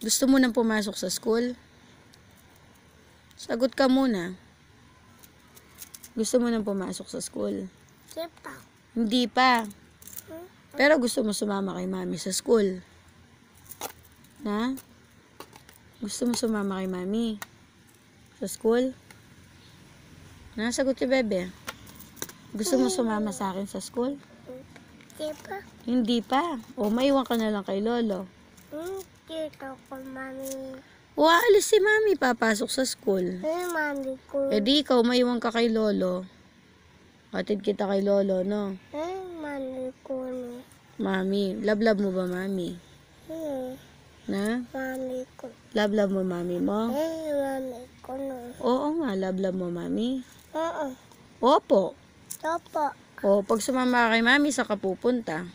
Gusto mo nang pumasok sa school? Sagot ka muna. Gusto mo nang pumasok sa school? Hindi pa. Pero gusto mo sumama kay mami sa school? Na? Gusto mo sumama kay mami sa school? Nasagot si Bebe. Gusto mo sumama sa akin sa school? Hindi pa. O, maiwan ka na lang kay Lolo. Dito ko, mami. O, aalis si mami, papasok sa school. Mami ko. E di ikaw, maiwan ka kay Lolo. Hatid kita kay Lolo, no? Mami ko. Mami, love mo ba mami? Na? Mami ko. Love mo mami mo? Mami ko. Oo nga, love mo mami. Oo. Opo. Opo. O, pag sumama ka kay mami, saan ka pupunta?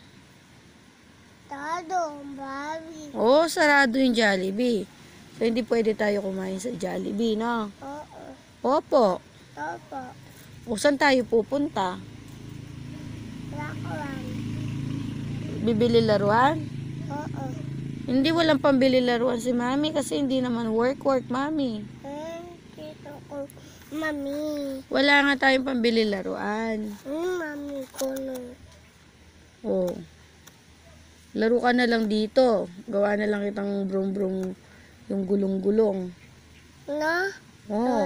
Tado, mami. Oo, sarado yung Jollibee. So, hindi pwede tayo kumain sa Jollibee, no? Oo. Opo. Opo. O, saan tayo pupunta? Lakuan. Bibili laruan? Oo. Hindi, walang pambili laruan si mami kasi hindi naman work, mami. Dito ko, mami. Wala nga tayong pambili laruan. Mami ko. O, laro ka na lang dito. Gawa na lang kitang brum-brum yung gulong-gulong. Na? Oo.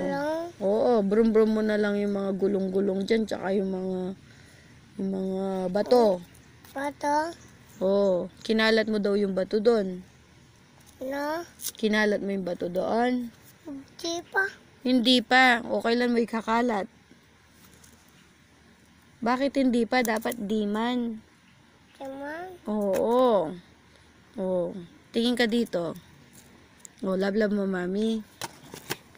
Oo, brum-brum mo na lang yung mga gulong-gulong dyan, tsaka yung mga bato. Bato? Oo, kinalat mo daw yung bato doon. Na? Kinalat mo yung bato doon? Hindi pa. Hindi pa. O, kailan mo ikakalat? Bakit hindi pa? Dapat di man. Naman? Oo. Oo. Tingin ka dito. O, love mo mami.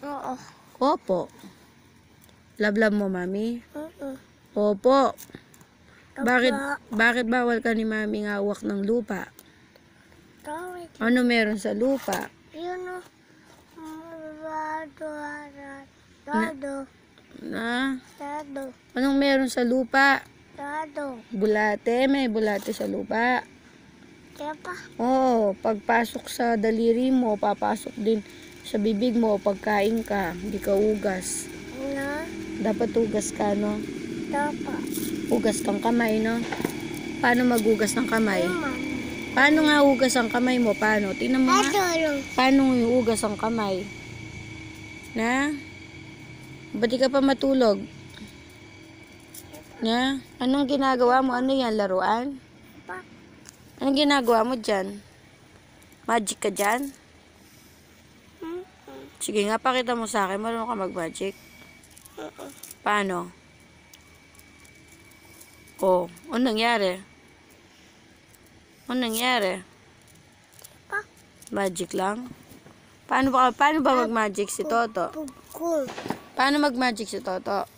Oo. Opo. Love mo mami. Oo. Opo. Bakit bawal ka ni mami ngawak ng lupa? Tawid. Ano meron sa lupa? Yun o. Dado. Na? Dado. Anong meron sa lupa? Dado. Bulate. May bulate sa lupa. Diba? Oo. Pagpasok sa daliri mo, papasok din sa bibig mo. Pagkain ka, hindi ka ugas. Na? Dapat ugas ka, no? Dapat. Ugas kang kamay, no? Paano magugas ng kamay? Mami. Paano nga ugas ang kamay mo? Paano? Tingnan mo nga. Dado. Paano ugas ang kamay? Na? Ba't di ka pa matulog? Na? Anong ginagawa mo? Ano yan? Laruan? Pa. Anong ginagawa mo dyan? Magic ka dyan? Sige nga, pakita mo sa akin. Marunong ka mag-magic? Paano? Oh, ano nangyari? Ano nangyari? Pa. Magic lang? Paano ba mag-magic si Toto? Cool. Paano mag-magic si Toto?